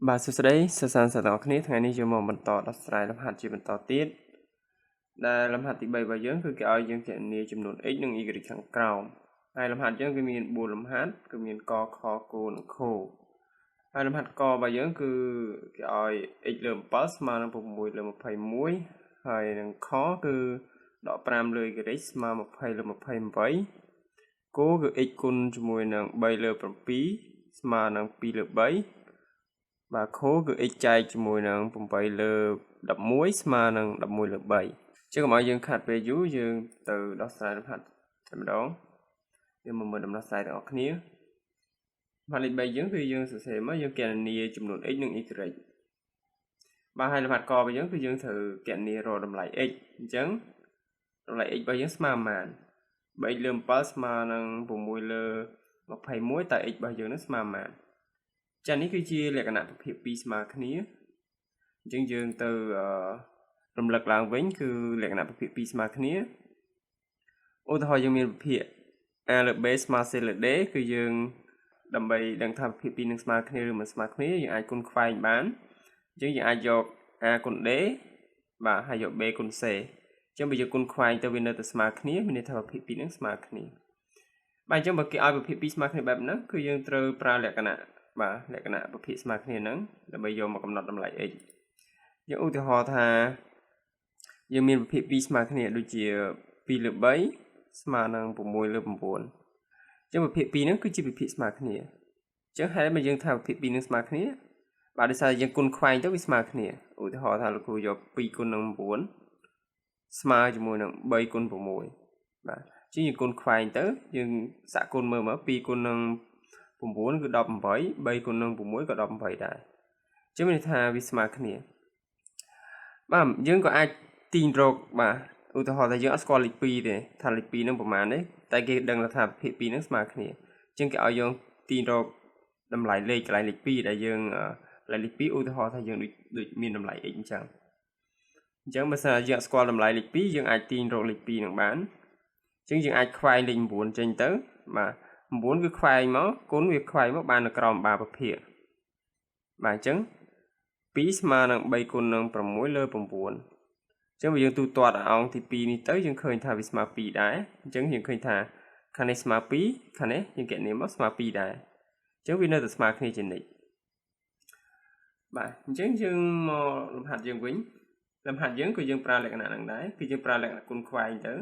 បាទសួស្តីសិស្សានុសិស្សទាំងអស់គ្នាថ្ងៃនេះយើងមកបន្តដោះស្រាយលំហាត់ជាបន្តទៀតដែលលំហាត់ទី3របស់យើងគឺគេឲ្យយើងគណនាចំនួន x និង y ខាងក្រោមហើយលំហាត់យើងគឺមាន4លំហាត់គឺមានកខគនិងខហើយលំហាត់ករបស់យើងគឺគេឲ្យ x លើ7ស្មើនឹង6លើ21ហើយនឹងខគឺដក5លើ y ស្មើ20លើ28គោគឺ x គុណជាមួយនឹង3លើ7ស្មើនឹង2លើ3បាទខូគឺ x ចែកជាមួយនឹង8លើ11ស្មើនឹង11លើ3ចឹងកុំឲ្យយើងខាត់ពេលយូរយើងទៅដោះស្រាយលំហាត់តែម្ដងយើងមកមើលដំណោះស្រាយទាំងអស់គ្នាលំហាត់លេខ3យើងគឺយើងសរសេរមកយើងគណនាចំនួន x និង y បាទហើយលំហាត់ករបស់យើងគឺយើងត្រូវគណនារកតម្លៃ x អញ្ចឹងតម្លៃ x របស់យើងស្មើប៉ុន្មាន3x លើ7ស្មើនឹង6លើ21តើ x របស់យើងនឹងស្មើប៉ុន្មានចា៎នេះគឺជាលក្ខណៈប្រភេទ2ស្មើគ្នាអញ្ចឹងយើងទៅរំលឹកឡើងវិញគឺលក្ខណៈប្រភេទ2ស្មើគ្នាឧទាហរណ៍យើងមានប្រភេទ a លើ b ស្មើ c លើ d គឺយើងដើម្បីដឹងថាប្រភេទ2នឹងស្មើគ្នាឬមិនស្មើគ្នាយើងអាចគុណខ្វែងបានអញ្ចឹងយើងអាចយក a គុណ d បាទហើយយក b គុណ c អញ្ចឹងបើយើងគុណខ្វែងទៅវានៅតែស្មើគ្នាមានន័យថាប្រភេទ2នឹងស្មើគ្នាបាទអញ្ចឹងបើគេឲ្យប្រភេទ2ស្មើគ្នាបែបហ្នឹងគឺយើងត្រូវប្រើលក្ខណៈបាទលក្ខណៈប្រភេទស្មើគ្នាហ្នឹងដើម្បីយកមកកំណត់តម្លៃ x យើងឧទាហរណ៍ថាយើងមានប្រភេទ2ស្មើគ្នាដូចជា2លើ3ស្មើនឹង6លើ9អញ្ចឹងប្រភេទ2ហ្នឹងគឺជាប្រភេទស្មើគ្នាអញ្ចឹងហេតុមកយើងថាប្រភេទ2ហ្នឹងស្មើគ្នាបាទដោយសារយើងគុណខ្វែងទៅវាស្មើគ្នាឧទាហរណ៍ថាលោកគ្រូយក2គុណនឹង9ស្មើជាមួយនឹង3គុណ6បាទអញ្ចឹងយើងគុណខ្វែងទៅយើងសាកគុណមើលមក2គុណនឹង9គឺ18 3គុណនឹង6ក៏18ដែរអញ្ចឹងមានន័យថាវាស្មើគ្នាបាទយើងក៏អាចទាញរកបាទឧទាហរណ៍ថាយើងអត់ស្គាល់លេខ2ទេថាលេខ2នឹងប្រមាណទេតែគេដឹងថាប្រភេទ2នឹងស្មើគ្នាអញ្ចឹងគេឲ្យយើងទាញរកតម្លៃលេខកន្លែងលេខ2ដែលយើងកន្លែងលេខ2ឧទាហរណ៍ថាយើងដូចមានតម្លៃ x អញ្ចឹងបើសិនយើងអត់ស្គាល់តម្លៃលេខ2យើងអាចទាញរកលេខ2នឹងបានអញ្ចឹងយើងអាចខ្វែងលេខ9ចេញទៅបាទ9គឺខ្វែងមកគុណវាខ្វែងមកបាននៅក្រោមបាប្រភេទបាទអញ្ចឹង2ស្មើនឹង3គុណនឹង6លើ9អញ្ចឹងបើយើងទូទាត់អង្គទី2នេះទៅយើងឃើញថាវាស្មើ2ដែរអញ្ចឹងយើងឃើញថាខាងនេះស្មើ2ខាងនេះយើងគណនាមកស្មើ2ដែរអញ្ចឹងវានៅតែស្មើគ្នាជានិច្ចបាទអញ្ចឹងយើងមកលំហាត់យើងវិញលំហាត់យើងក៏យើងប្រើលក្ខណៈហ្នឹងដែរគឺយើងប្រើលក្ខណៈគុណខ្វែងទៅ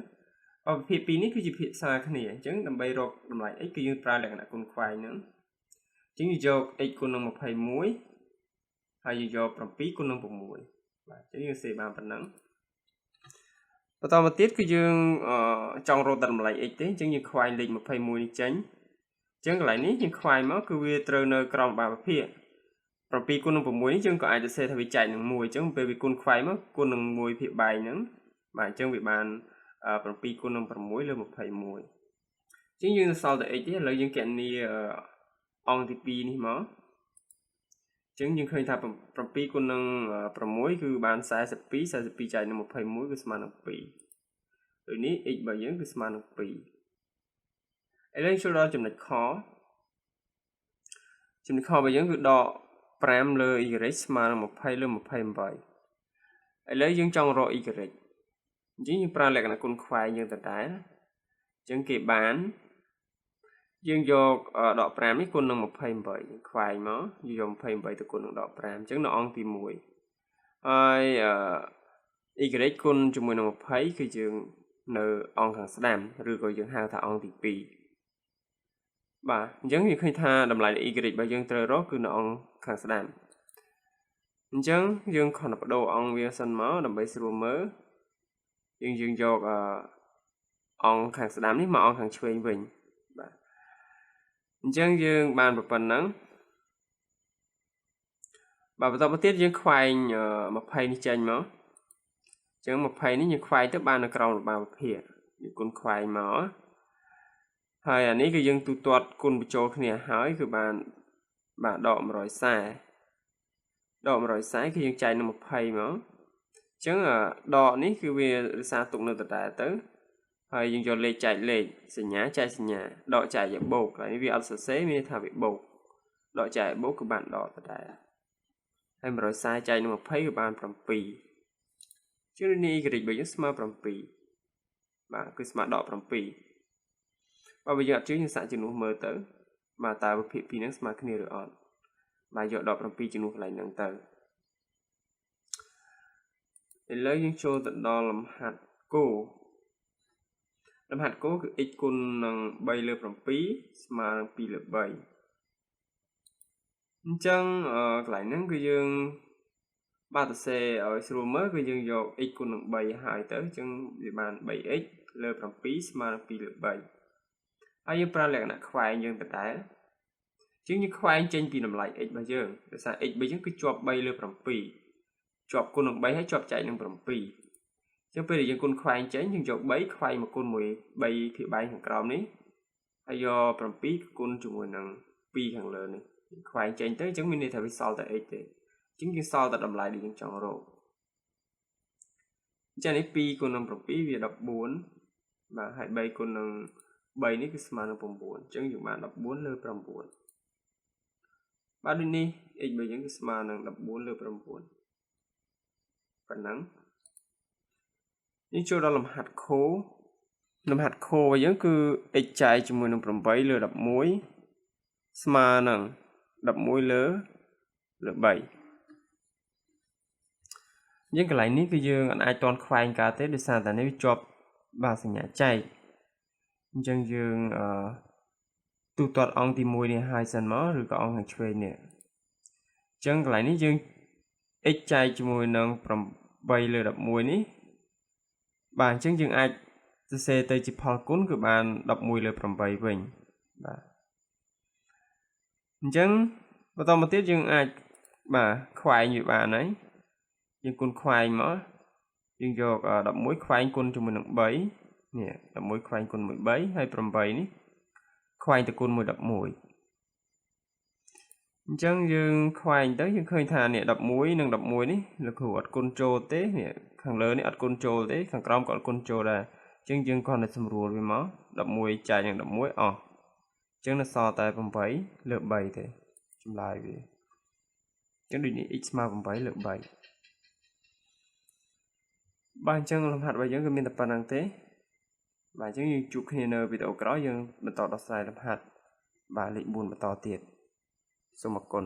ប្រភេទ2នេះគឺជាភាសាគ្នាអញ្ចឹងដើម្បីរកតម្លៃ x គឺយើងប្រើលក្ខណៈគុណខ្វែងហ្នឹងអញ្ចឹងយើងយក x គុណនឹង21ហើយយើងយក7គុណនឹង6បាទអញ្ចឹងយើងសេបានប៉ុណ្ណឹងបន្តមកទៀតគឺយើងចង់រកតម្លៃ x ទេអញ្ចឹងយើងខ្វែងលេខ21នេះចេញអញ្ចឹងកន្លែងនេះយើងខ្វែងមកគឺវាត្រូវនៅក្រោមបាប្រភេទ7គុណនឹង6នេះយើងក៏អាចសរសេរថាវាចែកនឹង1អញ្ចឹងពេលវាគុណខ្វែងមកគុណនឹង1ភាគបែកហ្នឹងបាទអញ្ចឹងវាបាន7គុណនឹង6លើ21អញ្ចឹងយើងសល់តែ x ទេឥឡូវយើងគណនាអង្គទី2នេះមកអញ្ចឹងយើងឃើញថា7គុណនឹង6គឺបាន42 42ចែកនឹង21គឺស្មើនឹង2ដូចនេះ x របស់យើងគឺស្មើនឹង2ឥឡូវចូលដល់ចំណុចខរបស់យើងគឺដក5លើ y ស្មើនឹង20លើ28ឥឡូវយើងចង់រក y អញ្ចឹងយើងប្រើលក្ខណៈគុណខ្វែងយើងដដែលអញ្ចឹងគេបានយើងយកដក5នេះគុណនឹង28ខ្វែងមកយក28ទៅគុណនឹងដក5អញ្ចឹងនៅអង្គទី1ហើយ y គុណជាមួយនឹង20គឺយើងនៅអង្គខាងស្ដាំឬក៏យើងហៅថាអង្គទី2បាទអញ្ចឹងយើងឃើញថាតម្លៃ y របស់យើងត្រូវរកគឺនៅអង្គខាងស្ដាំអញ្ចឹងយើងគ្រាន់តែបដូរអង្គវាសិនមកដើម្បីស្រួលមើលយើងយកអង្គខាងស្ដាំនេះមកអង្គខាងឆ្វេងវិញបាទអញ្ចឹងយើងបានប៉ុណ្ណឹងបាទបន្តមកទៀតយើងខ្វែង20នេះចេញមកអញ្ចឹង20នេះយើងខ្វែងទៅបាននៅក្រោមរបាប្រភេទយើងគុណខ្វែងមកហើយអានេះគឺយើងទូទាត់គុណបញ្ចូលគ្នាហើយគឺបានបាទដក140គឺយើងចែកនឹង20មកអញ្ចឹងដកនេះគឺវារក្សាទុកនៅដដែលទៅហើយយើងយកលេខចែកលេខសញ្ញាចែកសញ្ញាដកចែកយកបូកហើយនេះវាអត់សរសេរមានថាវាបូកដកចែកបូកគឺបានដកដដែល ហើយ140ចែកនឹង20គឺបាន7ជាងនេះ y បើយើងស្មើ7បាទគឺស្មើដក7បើយើងអត់ជឿយើងសាកជំនួសមើលទៅបាទតើវិភាគពីរហ្នឹងស្មើគ្នាឬអត់បាទយកដក7ជំនួសកន្លែងហ្នឹងទៅឥឡូវយើងចូលទៅដល់លំហាត់គោលំហាត់គោគឺ x គុណនឹង3លើ7ស្មើនឹង2លើ3អញ្ចឹងកន្លែងហ្នឹងគឺយើងបាទសរសេរឲ្យស្រួលមើលគឺយើងយក x គុណនឹង3ហើយទៅអញ្ចឹងវាបាន 3x លើ7ស្មើនឹង2លើ3ហើយយើងប្រើលក្ខណៈខ្វែងយើងដដែលជាងយើងខ្វែងចេញពីតម្លៃ x របស់យើងដោយសារ x របស់យើងគឺជាប់3លើ7ជាប់គុណនឹង3ហើយជាប់ចែកនឹង7អញ្ចឹងពេលដែលយើងគុណខ្វែងចេញយើងយក3ខ្វែងមកគុណមួយ3ភាគបែងខាងក្រោមនេះហើយយក7គុណជាមួយនឹង2ខាងលើនេះខ្វែងចេញទៅអញ្ចឹងមានន័យថាវាសល់តែ x ទេអញ្ចឹងយើងសល់តែតម្លៃដែលយើងចង់រកអញ្ចឹងនេះ2គុណនឹង7វា14បាទហើយ3គុណនឹង3នេះគឺស្មើនឹង9អញ្ចឹងយើងបាន14លើ9បាទដូចនេះ x របស់យើងគឺស្មើនឹង14លើ9ប៉ុណ្ណឹងនេះចូលដល់លំហាត់ខូលំហាត់ខូរបស់យើងគឺ x ចែកជាមួយនឹង8លើ11ស្មើនឹង11លើ3យើងកន្លែងនេះគឺយើងអាចតន់ខ្វែងកើតទេដោយសារតែនេះវាជាប់បាទសញ្ញាចែកអញ្ចឹងយើងទូទាត់អង្គទី1នេះហើយសិនមកឬក៏អង្គខាងឆ្វេងនេះអញ្ចឹងកន្លែងនេះយើង x ចែកជាមួយនឹង8លើ11នេះបាទអញ្ចឹងយើងអាចសរសេរទៅជាផលគុណគឺបាន11លើ8វិញបាទអញ្ចឹងបន្តមកទៀតយើងអាចបាទខ្វែងវាបានហើយយើងគុណខ្វែងមកយើងយក11ខ្វែងគុណជាមួយនឹង3នេះ11ខ្វែងគុណមួយ3ហើយ8នេះខ្វែងទៅគុណមួយ11អញ្ចឹងយើងខ្វែងទៅយើងឃើញថានេះ11និង11នេះលោកគ្រូអត់គុណចូលទេនេះខាងលើនេះអត់គុណចូលទេខាងក្រោមក៏អត់គុណចូលដែរអញ្ចឹងយើងគ្រាន់តែសម្រួលវាមក11ចែកនឹង11អស់អញ្ចឹងនៅសល់តែ8លើ3ទេចម្លើយវាអញ្ចឹងដូចនេះ x ស្មើ8លើ3បាទអញ្ចឹងលំហាត់របស់យើងគឺមានតែប៉ុណ្្នឹងទេបាទអញ្ចឹងយើងជួបគ្នានៅវីដេអូក្រោយយើងបន្តដោះស្រាយលំហាត់បាទលេខ4បន្តទៀតសូមអរគុណ